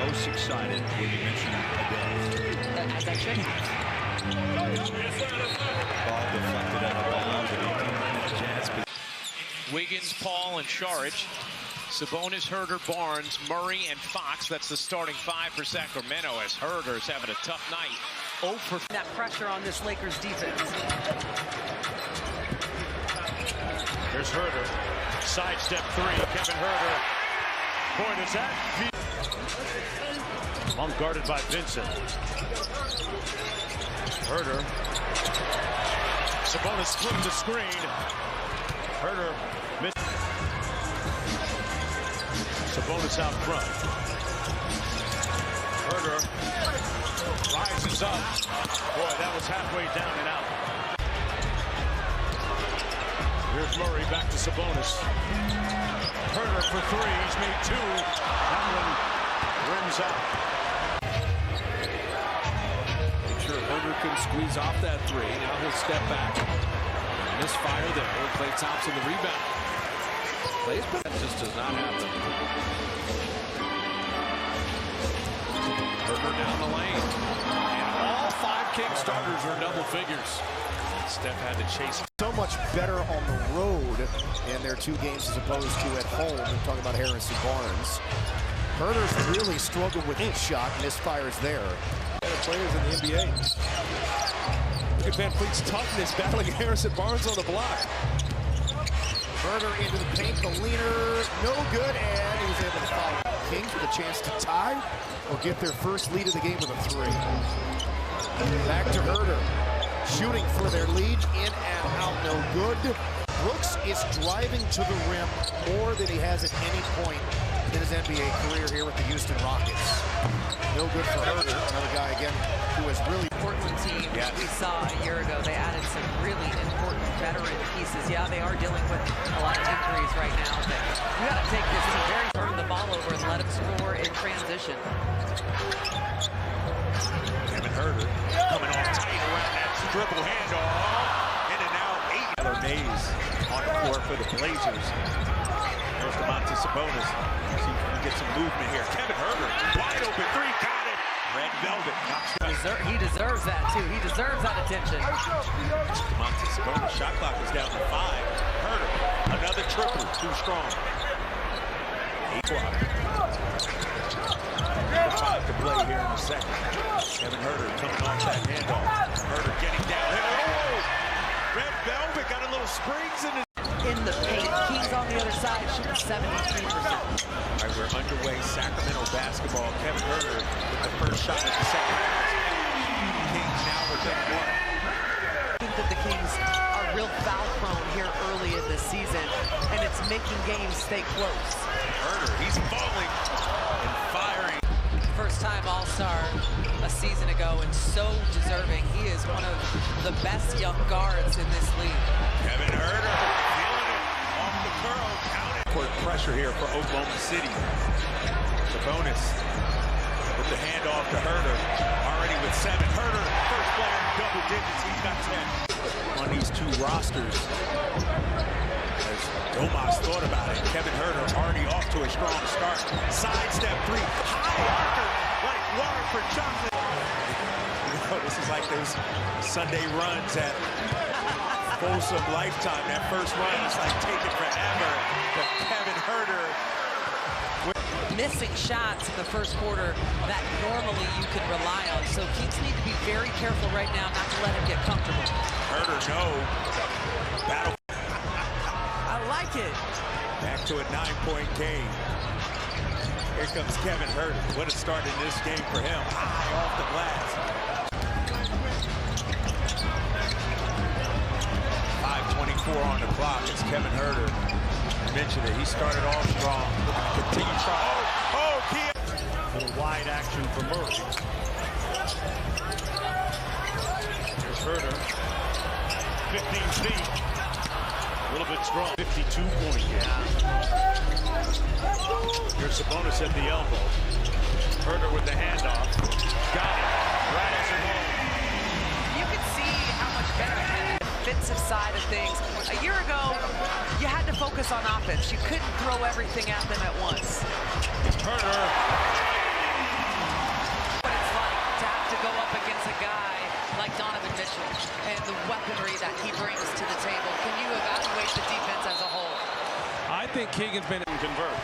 most excited when you mention Adele. As I should have. Ball deflected out of bounds at 18 Jazz. Wiggins, Paul, and Saric. Sabonis, Huerter, Barnes, Murray, and Fox. That's the starting five for Sacramento as Huerter's having a tough night. 0 for that pressure on this Lakers defense. Here's Huerter. Sidestep three. Kevin Huerter. Boy, does that unguarded by Vincent. Huerter. Sabonis flipped the screen. Huerter missed. Sabonis out front. Huerter rises up. Boy, that was halfway down and out. Here's Murray back to Sabonis. Huerter for three. He's made two. That one rims out. Make sure Huerter can squeeze off that three. Now he'll step back. Misfire there. Klay Thompson the rebound. Plays, but that just does not happen. Huerter down the lane. And all five King starters are double figures. Steph had to chase. So much better on the road in their two games as opposed to at home. I'm talking about Harrison Barnes. Huerter's really struggled with his shot. Misfires there. Better players in the NBA. Look at Van Fleet's toughness battling Harrison Barnes on the block. Huerter into the paint, the leaner, no good, and he was able to follow. Kings with a chance to tie or get their first lead of the game with a three. Back to Huerter, shooting for their lead, in and out, no good. Brooks is driving to the rim more than he has at any point in his NBA career here with the Houston Rockets. No good for Huerter, another guy again who has really Portland team we saw a year ago. They added some really important veteran pieces. Yeah, they are dealing with a lot of injuries right now, but you got to take this team very turn the ball over and let them score in transition. Kevin Huerter coming off tight around that triple handoff. In and out, 8. Tyler Mays on the floor for the Blazers. There's Domantas Sabonis. See if we can get some movement here. Kevin Huerter, wide open three, got it. Red Velvet knocks down. He deserves that too. He deserves that attention. Domantas Sabonis, shot clock is down to 5. Huerter, another triple, too strong. 8 clock. 5 to play here in the second. Kevin Huerter coming off that handoff. Huerter getting down. Oh! Red Velvet got a little springs in the paint. Kings on the other side shooting 73%. All right, we're underway. Sacramento basketball. Kevin Huerter with the first shot at the second half. Kings now within 1. I think that the Kings are real foul prone here early in the season, and it's making games stay close. Huerter, he's falling and firing. First-time All-Star a season ago, and so deserving. He is one of the best young guards in this league. Kevin Huerter feeling it off the curl, counted. Court pressure here for Oklahoma City. Sabonis with the handoff to Huerter, already with 7. Huerter, first player in double digits, he's got 10 on these two rosters. As Domas thought about it, Kevin Huerter already off to a strong start. Sidestep 3, high archer, like water for chocolate. You know, this is like those Sunday runs at Folsom Lifetime. That first run is like taking forever. But Kevin Huerter missing shots in the first quarter that normally you could rely on. So Kings need to be very careful right now not to let him get comfortable. Huerter, no. Battle. I like it. Back to a 9-point game. Here comes Kevin Huerter. What a start in this game for him. High off the glass. 5:24 on the clock. It's Kevin Huerter. I mentioned it. He started off strong. Continue trying. Oh, Key. A little wide action for Murray. Here's Huerter. 15 feet. A little bit strong. 52-point game. Here's Sabonis at the elbow. Huerter with the handoff. Got it. Rattles it home. You can see how much better the defensive side of things. A year ago, you had to focus on offense. You couldn't throw everything at them at once. Huerter Keegan's been convert.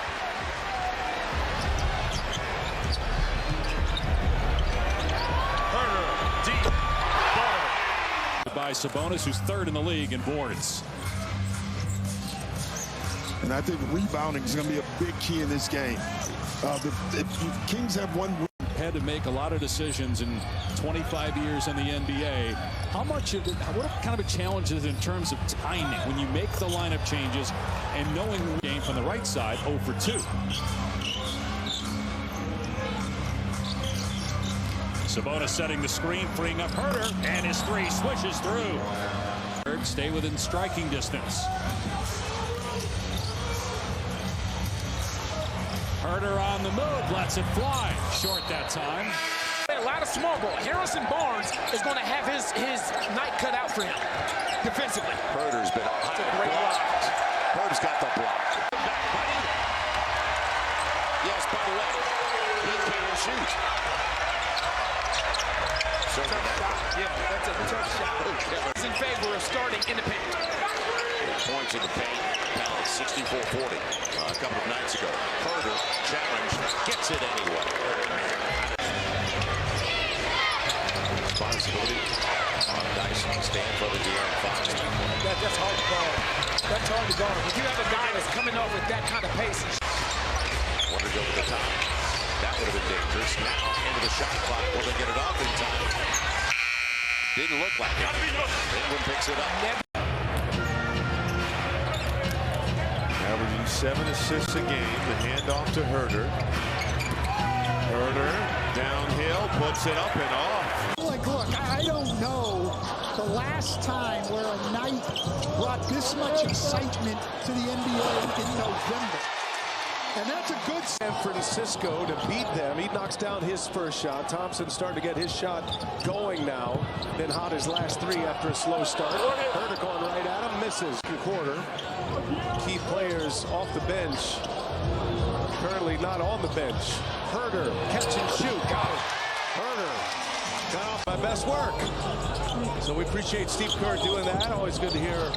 Huerter, deep. By Sabonis, who's third in the league in boards. And I think rebounding is going to be a big key in this game. The Kings have one win. Had to make a lot of decisions in 25 years in the NBA. How much of it, what kind of a challenge is it in terms of timing when you make the lineup changes and knowing the game from the right side 0 for 2? Sabonis setting the screen, freeing up Huerter, and his three swishes through. Stay within striking distance. Huerter on the move, lets it fly. Short that time. A lot of small ball. Harrison Barnes is going to have his night cut out for him defensively. Huerter's been It's a great block. Huerter's got the block. Yes, by the way, he can't shoot. Tough shot. Yeah, that's a tough shot. It's in favor of starting in the paint. Points in the paint. Palace 64-40 a couple of nights ago. Huerter challenge, gets it anyway. Responsibility on Dyson. Stand for the De'Aaron Fox. That's hard to guard. That's hard to guard. When you have a guy that's coming off with that kind of pace. Wanted to go to the top. That would have been dangerous. Now into the shot clock. Will they get it off in time? Didn't look like it. England picks it up. Averaging 7 assists a game. The handoff to Huerter. Huerter downhill, puts it up and off. Look, I don't know the last time where a night brought this much excitement to the NBA in November. And that's a good San Francisco to beat them. He knocks down his first shot. Thompson starting to get his shot going now. Been hot his last three after a slow start. Huerter going right at him, misses. Quarter. Key players off the bench. Currently not on the bench. Huerter, catch and shoot. Got it. Huerter, got off my best work. So we appreciate Steve Kerr doing that. Always good to hear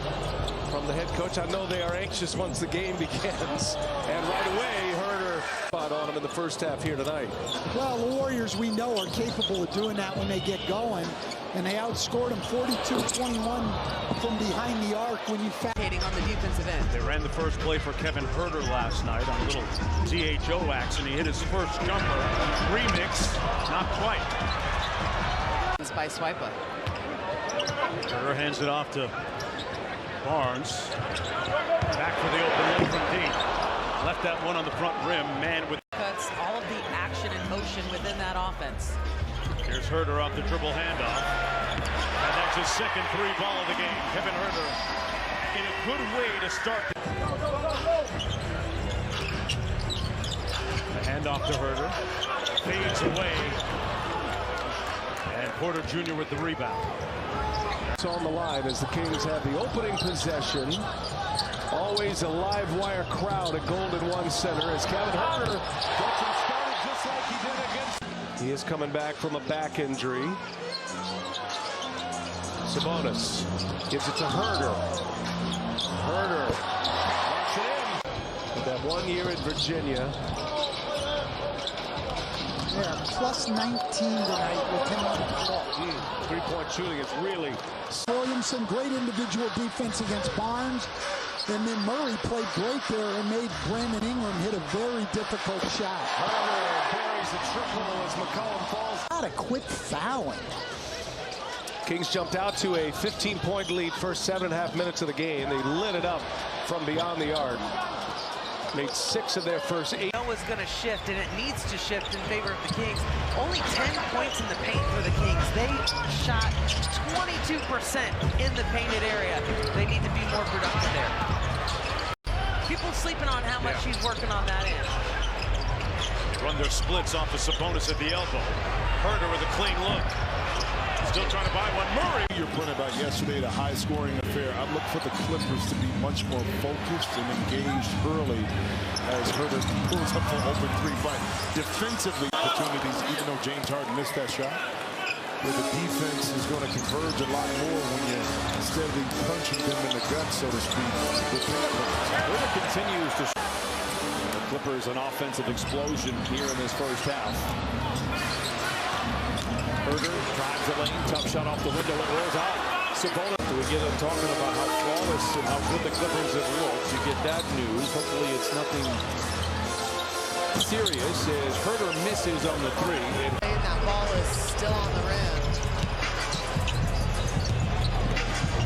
from the head coach. I know they are anxious once the game begins. And right away, Huerter spot on him in the first half here tonight. Well, the Warriors, we know, are capable of doing that when they get going. And they outscored them 42-21 from behind the arc when you On the defensive end. They ran the first play for Kevin Huerter last night on a little THO action. He hit his first jumper. Remix, not quite. By Swipa. Huerter hands it off to Barnes. Back for the open look from deep. Left that one on the front rim. Man with Cuts all of the action and motion within that offense. Here's Huerter off the dribble handoff. And that's his second three-ball of the game. Kevin Huerter in a good way to start. The handoff to Huerter. Fades away. And Porter Jr. with the rebound. It's on the line as the Kings have the opening possession. Always a live wire crowd at Golden One Center as Kevin Huerter gets him started just like he did against. He is coming back from a back injury. Sabonis gives it to Huerter. Huerter knocks it in. With that 1 year in Virginia. Yeah, plus 19 tonight with him on the floor. Three-point shooting is really. Williamson, great individual defense against Barnes. And then Murray played great there and made Brandon Ingram hit a very difficult shot. Huerter buries a triple as McCollum falls. Gotta quit fouling. Kings jumped out to a 15-point lead first 7.5 minutes of the game. They lit it up from beyond the arc. Made 6 of their first 8. It's going to shift, and it needs to shift in favor of the Kings. Only 10 points in the paint for the Kings. They shot 22% in the painted area. They need to be more productive there. People sleeping on how much he's working on that end. They run their splits off of Sabonis at the elbow. Huerter with a clean look. Still trying to buy one. Murray. Your point about yesterday, the high-scoring affair. I look for the Clippers to be much more focused and engaged early as Huerter pulls up for open three. But defensively, opportunities, even though James Harden missed that shot. where the defense is going to converge a lot more when you're steadily punching them in the gut, so to speak. Huerter continues to. The Clippers an offensive explosion here in this first half. Huerter drives the lane, tough shot off the window, it rolls out. Sabonis. We get them talking about how flawless and how good the Clippers have looked. You get that news. Hopefully it's nothing serious as Huerter misses on the three. And that ball is still on the rim.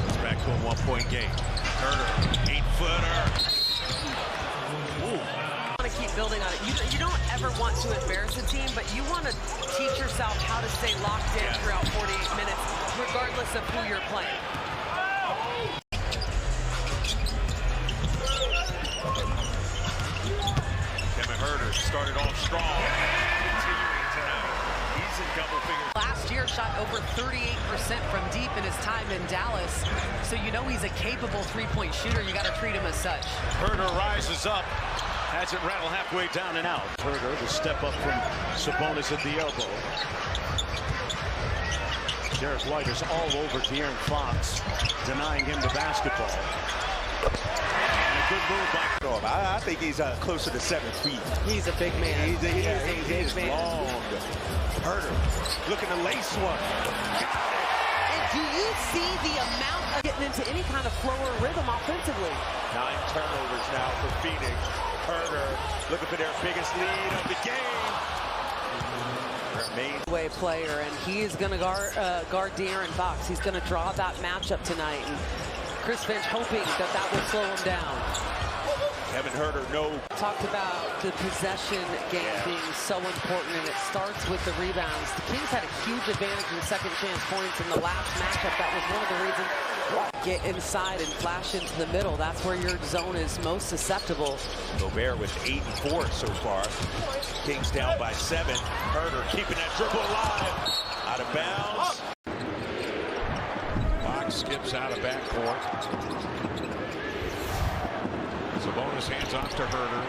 It's back to a one-point game. Huerter, 8-footer. To keep building on it. You don't ever want to embarrass a team, but you want to teach yourself how to stay locked in throughout 48 minutes, regardless of who you're playing. Kevin Huerter started off strong. Continuing tonight. He's in double figures. Last year shot over 38% from deep in his time in Dallas, so you know he's a capable three-point shooter. You got to treat him as such. Huerter rises up. Has it rattle halfway down and out. Huerter, the step up from Sabonis at the elbow. Derek White is all over De'Aaron Fox, denying him the basketball. And a good move by. I think he's closer to 7 feet. He's a big man. He's long. Huerter looking to lace one. Got it. And do you see the amount of getting into any kind of flow or rhythm offensively? 9 turnovers now for Phoenix. Huerter looking for their biggest lead of the game. Way player, and he is going to guard De'Aaron Fox. He's going to draw that matchup tonight, and Chris Finch hoping that will slow him down. Kevin Huerter, no. Talked about the possession game being so important, and it starts with the rebounds. The Kings had a huge advantage in second chance points in the last matchup. That was one of the reasons. Get inside and flash into the middle. That's where your zone is most susceptible. Gobert with 8 and 4 so far. Kings down by 7. Huerter keeping that dribble alive. Out of bounds. Fox skips out of backcourt. Sabonis hands off to Huerter.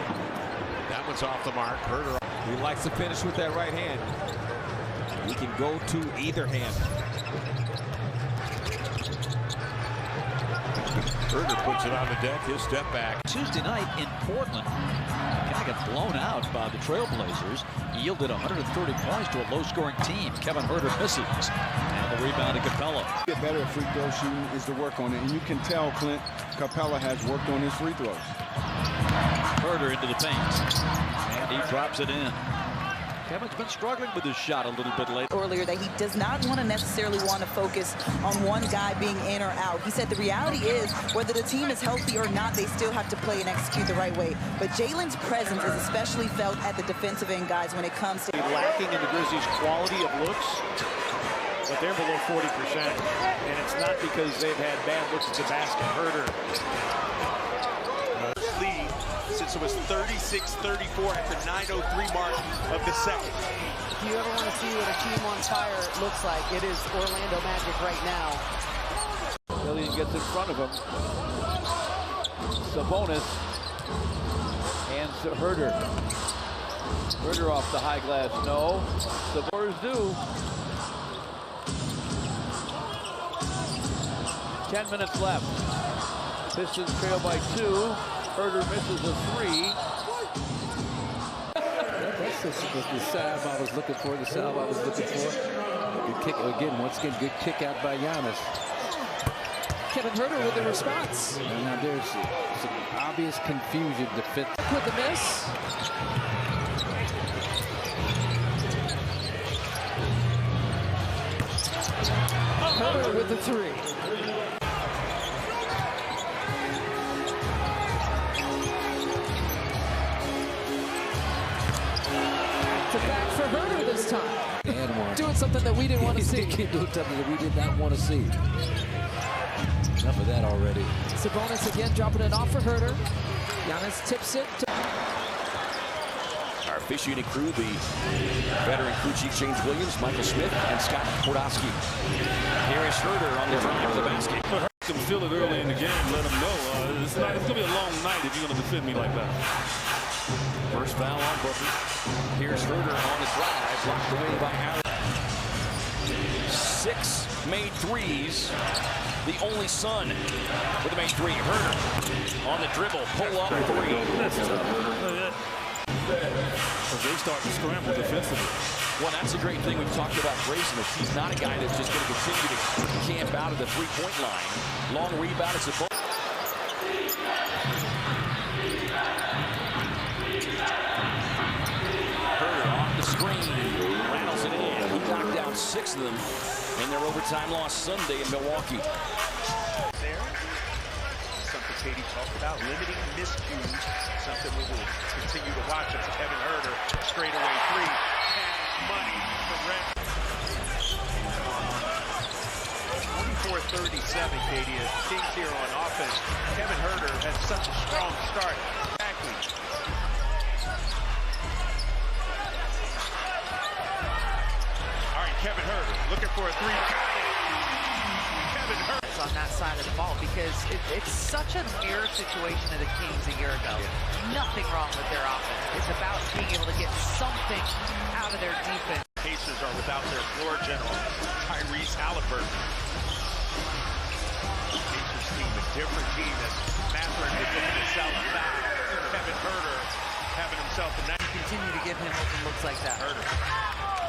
That one's off the mark. Huerter. He likes to finish with that right hand. He can go to either hand. Huerter puts it on the deck. His step back. Tuesday night in Portland, kind of got blown out by the Trailblazers. Yielded 130 points to a low-scoring team. Kevin Huerter misses, and the rebound to Capella. Get better at free throw shooting is to work on it, and you can tell Clint Capella has worked on his free throws. Huerter into the paint, and he drops it in. Kevin's been struggling with his shot a little bit lately. Earlier that he does not want to necessarily focus on one guy being in or out. He said the reality is whether the team is healthy or not, they still have to play and execute the right way. But Jalen's presence is especially felt at the defensive end guys when it comes to lacking in the Grizzlies' quality of looks, but they're below 40%, and it's not because they've had bad looks at the basket. Huerter. Lead since it was 36-34 at the 9:03 mark of the second. If you ever want to see what a team on fire looks like, it is Orlando Magic right now. Williams gets in front of him. Sabonis and Huerter. Huerter off the high glass. No. Sabonis do. 10 minutes left. Pistons trail by 2. Huerter misses a 3. That's the salve I was looking for. The salve I was looking for. Good kick again. Once again, good kick out by Giannis. Kevin Huerter with the response. And now there's some obvious confusion to fit. With the miss. Huerter with the 3. Back for Huerter this time. And one. Doing something that we didn't want to see. Doing something that we did not want to see. Enough of that already. Sabonis again dropping it off for Huerter. Giannis tips it. Our officiating crew, the veteran crew chief James Williams, Michael Smith, and Scott Pordoski. Here is Huerter on the drive to the basket. Can feel it early in the game. Let them know it's going to be a long night if you're going to defend me like that. First foul on Booker. Here's Huerter on the drive, blocked away by Allen. 6 made threes. The only son with a made three. Huerter on the dribble, pull up three. As they start to scramble defensively. Well, that's a great thing we've talked about Grayson. Is he's not a guy that's just going to continue to camp out of the three-point line. Long rebound is a ball. Huerter off the screen, rattles it in. He knocked down 6 of them in their overtime loss Sunday in Milwaukee. Something Katie talked about, limiting miscues, something we will continue to watch. As Kevin Huerter, straightaway three, cash money for Red. 24-37, Katie, as Kings here on offense. Kevin Huerter had such a strong start. Exactly. All right, Kevin Huerter looking for a three. Got it. Kevin Huerter. On that side of the ball, because it's such a mirror situation of the Kings a year ago. Nothing wrong with their offense. It's about being able to get something out of their defense. Pacers are without their floor general, Tyrese Halliburton. Pacers team, a different team that Mathurin is looking to sell a foul. Kevin Huerter having himself a night. Continue to give him open looks like that. Huerter.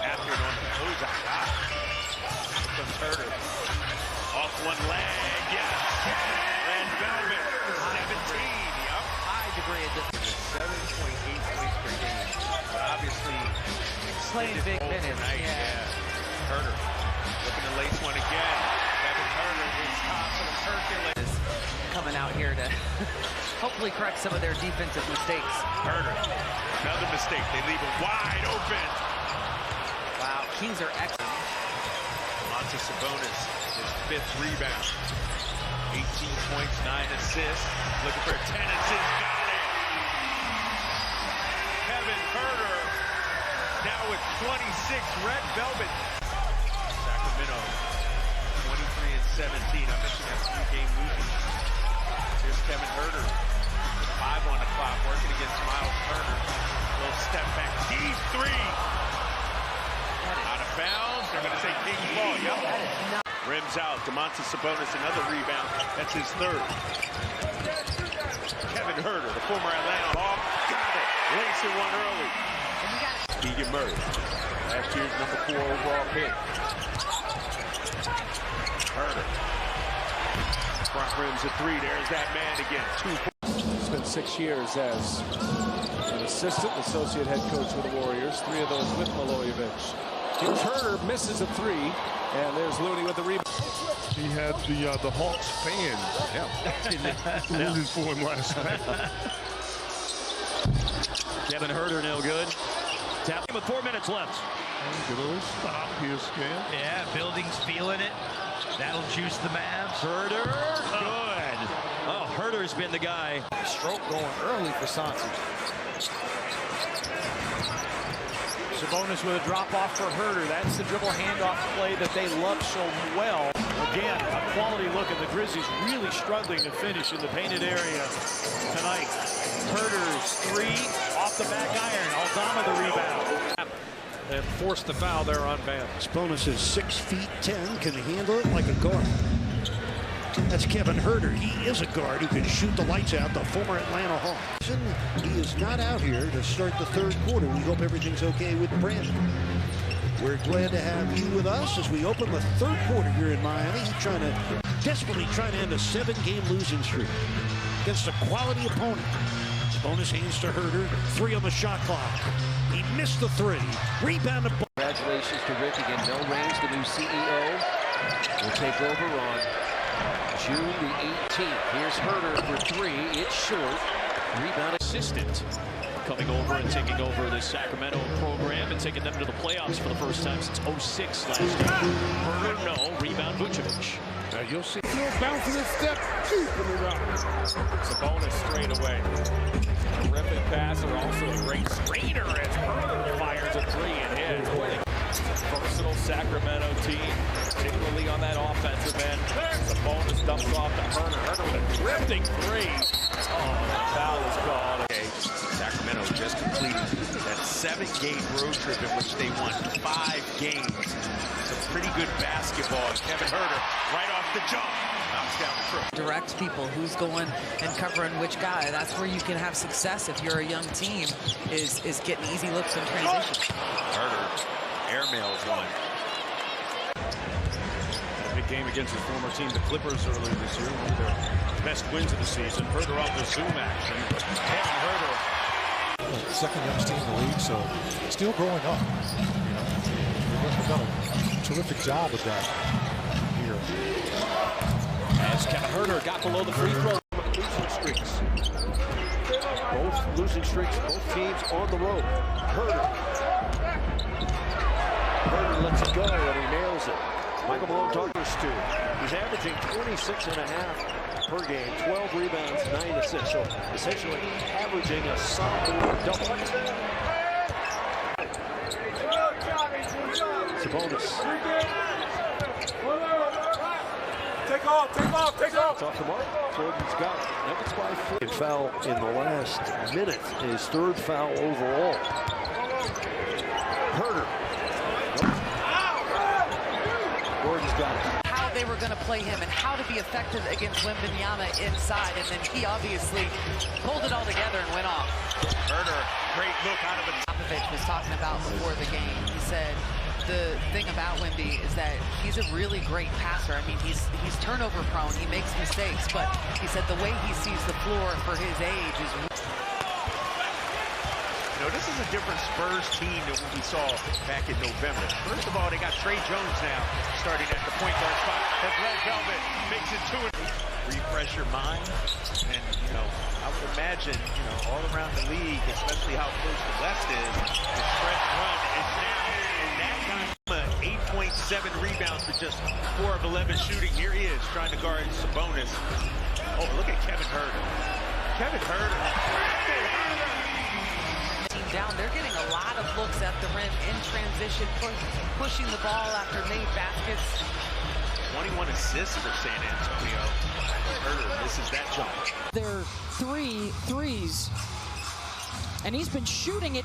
Mathurin on the closeout. Here comes Huerter. Off one leg, yes. Red Velvet, 17. Yep. High degree of difference. 7.8 points per game. But obviously, playing big minutes. Yeah. Huerter looking to lace one again. Kevin Huerter is tossing a Hercules. Coming out here to hopefully correct some of their defensive mistakes. Huerter, another mistake. They leave it wide open. Wow, Kings are excellent. Domantas Sabonis, his 5th rebound. 18 points, 9 assists. Looking for 10 assists. Got it. Kevin Huerter now with 26. Red Velvet. Sacramento 23-17. I mentioned that 3-game losing. Here's Kevin Huerter. 5 on the clock, working against Miles Turner. Little step back, deep three. Out of bounds. They're going to say Kings ball. Yep. Rims out. Domantas Sabonis, another rebound. That's his 3rd. Kevin Huerter, the former Atlanta Hawk, got it. Lacing one early. Keegan Murray, last year's #4 overall pick. Huerter. Front rims a 3. There's that man again. 2 Spent 6 years as an assistant, associate head coach with the Warriors. 3 of those with Milojevic. Here's Huerter, misses a 3, and there's Looney with the rebound. He had the Hawks fans rooting for him last night. Kevin Huerter no good. Tap with 4 minutes left. Get a little stop here, Scan. Yeah, Building's feeling it. That'll juice the Mavs. Huerter, good. Oh, Huerter's been the guy. Stroke going early for Santi. Sabonis with a drop-off for Huerter. That's the dribble handoff play that they love so well. Again, a quality look, and the Grizzlies really struggling to finish in the painted area tonight. Huerter's 3 off the back iron. Aldama the rebound. And forced the foul there on Van. Sabonis is 6'10", can handle it like a guard. That's Kevin Huerter. He is a guard who can shoot the lights out, the former Atlanta Hawk. He is not out here to start the 3rd quarter. We hope everything's okay with Brandon. We're glad to have you with us as we open the 3rd quarter here in Miami. He's desperately trying to end a 7-game losing streak against a quality opponent. Sabonis hands to Huerter. 3 on the shot clock. He missed the 3. Rebounded. Congratulations to Rick again. Mel Raines, the new CEO, will take over on June the 18th. Here's Huerter for 3. It's short. Rebound assistant coming over and taking over the Sacramento program and taking them to the playoffs for the first time since 06 last year. Huerter, no. Rebound, Vucevic. Now you'll see. Bouncing a step, keeping it up. Sabonis straight away. Terrific passer, also a great screener as Huerter fires a 3 and hits. Personal Sacramento team, particularly on that offensive end. Sabonis dumps off to Huerter. Huerter with a drifting 3. Oh, foul is called. Okay. Sacramento just completed that 7 5-game road trip in which they won 5 games. Some pretty good basketball. Kevin Huerter right off the jump knocks down the throw. Direct people, who's going and covering which guy. That's where you can have success if you're a young team, is getting easy looks in transition. Huerter airmails one. A big game against his former team, the Clippers, earlier this year. One of their best wins of the season. Huerter off the zoom action. Kevin Huerter. Second youngest team in the league, so still growing up. You know, they've done a terrific job with that here. As Kevin Huerter got below the free throw. Losing streaks. Both losing streaks, both teams on the road. Huerter lets it go and he nails it. Michael Malone talks to. He's averaging 26.5 per game, 12 rebounds, 9 assists. So essentially averaging a sophomore double. Sabonis. Take off. It's off the mark. Jordan's got it. Nuggets by 4. Foul in the last minute. His 3rd foul overall. Huerter. Gordon's got it. How they were going to play him and how to be effective against Wembanyama inside, and then he obviously pulled it all together and went off. Huerter, great look out of it. Popovich was talking about before the game. He said the thing about Wemby is that he's a really great passer. I mean, he's turnover prone. He makes mistakes, but he said the way he sees the floor for his age is. You know, this is a different Spurs team than what we saw back in November. First of all, they got Trey Jones now starting at the point guard spot. As Red Velvet makes it 2. Refresh your mind. And, you know, I would imagine, you know, all around the league, especially how close the West is, the stretch run is now. And that time, 8.7 rebounds for just 4 of 11 shooting. Here he is trying to guard Sabonis. Oh, look at Kevin Huerter. Kevin Huerter. Down. They're getting a lot of looks at the rim in transition, pushing the ball after made baskets. 21 assists for San Antonio. Huerter misses that jump. They're 3 threes, and he's been shooting it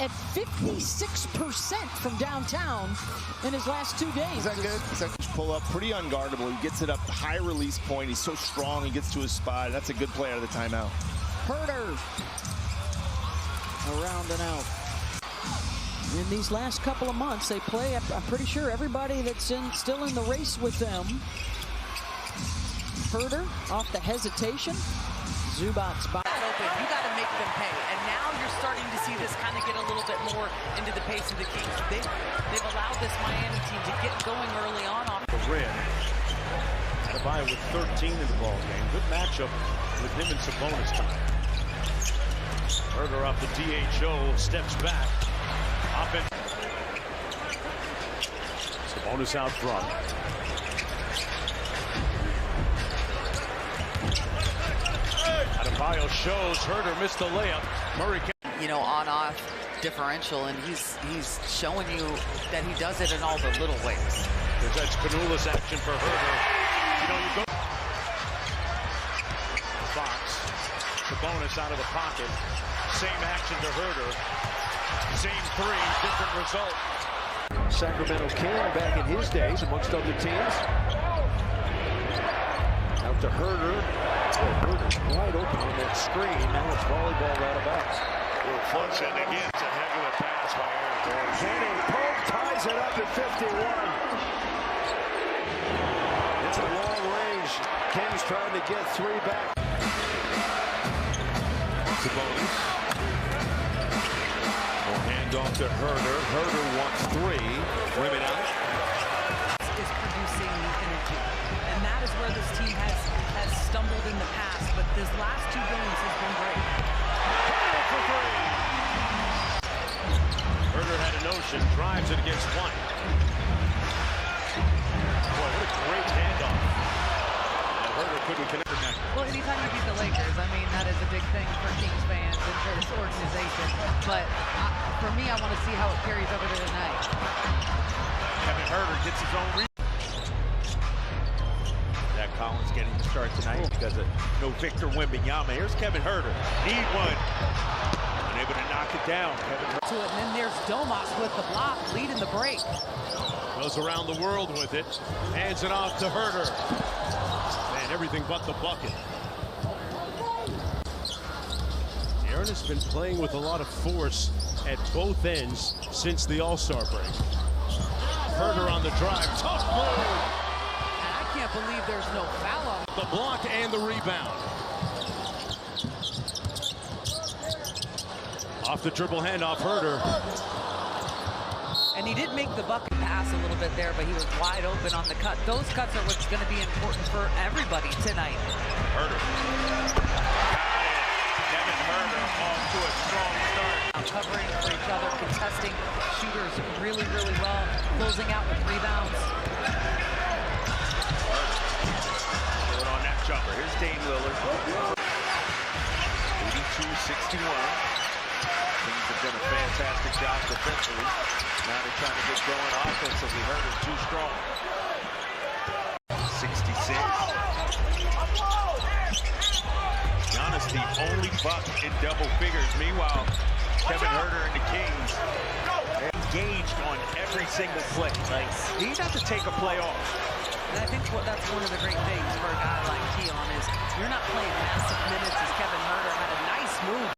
at 56% from downtown in his last 2 games. Is that good? Is that pull up? Pretty unguardable. He gets it up, high release point. He's so strong. He gets to his spot. That's a good play out of the timeout. Huerter. Around and out. In these last couple of months, they play, I'm pretty sure, everybody that's still in the race with them. Huerter off the hesitation. Zubac's by. Open. You got to make them pay. And now you're starting to see this kind of get a little bit more into the pace of the Kings. They've allowed this Miami team to get going early on. The rim. Adebayo with 13 in the ball game. Good matchup with him and Sabonis tonight. Huerter off the DHO, steps back. Offense. Sabonis out front. Adebayo shows Huerter missed the layup. Murray, you know, on-off differential, and he's showing you that he does it in all the little ways. There's that Spanulis action for Huerter. You know, you go. Fox. Sabonis out of the pocket. Same action to Huerter. Same 3, different result. Sacramento King back in his days amongst other teams. Out to Huerter. Huerter's wide open on that screen. Now it's volleyball out of bounds. Flush in again. It's a heck of a pass by Aaron Gordon. Kenny Pope ties it up at 51. It's a long range. King's trying to get 3 back. Sabonis. Handoff to Huerter. Huerter wants 3. Rim it out. Is producing energy. And that is where this team has stumbled in the past. But this last 2 games has been great. Huerter had a notion, drives it against one. Boy, what a great handoff. And Huerter couldn't connect that. Well, anytime you beat the Lakers, I mean, that is a big thing for Kings fans and for this organization. But for me, I want to see how it carries over to tonight. Kevin Huerter gets his own rebound. Zach Collins getting the start tonight because of no Victor Wembanyama. Here's Kevin Huerter. Need one. Unable to knock it down. Kevin Huerter. And then there's Domantas with the block, leading the break. Goes around the world with it. Hands it off to Huerter. And everything but the bucket. Aaron has been playing with a lot of force at both ends since the All-Star break. Huerter on the drive. Tough move. And I can't believe there's no foul on the block and the rebound. Off the dribble handoff, Huerter. And he did make the bucket pass a little bit there, but he was wide open on the cut. Those cuts are what's going to be important for everybody tonight. Huerter. Kevin Huerter off to a strong start. Covering for each other, contesting shooters really, really well, closing out with rebounds. Huerter on that jumper. Here's Dame Lillard. 82-61. Kings have done a fantastic job defensively. Now they're trying to get going offensively. Huerter too strong. 66. Giannis the only buck in double figures. Meanwhile, Kevin Huerter and the Kings engaged on every single play. Nice. He's got to take a play off. And I think that's one of the great things for a guy like Keon is you're not playing massive minutes as Kevin Huerter had a nice move.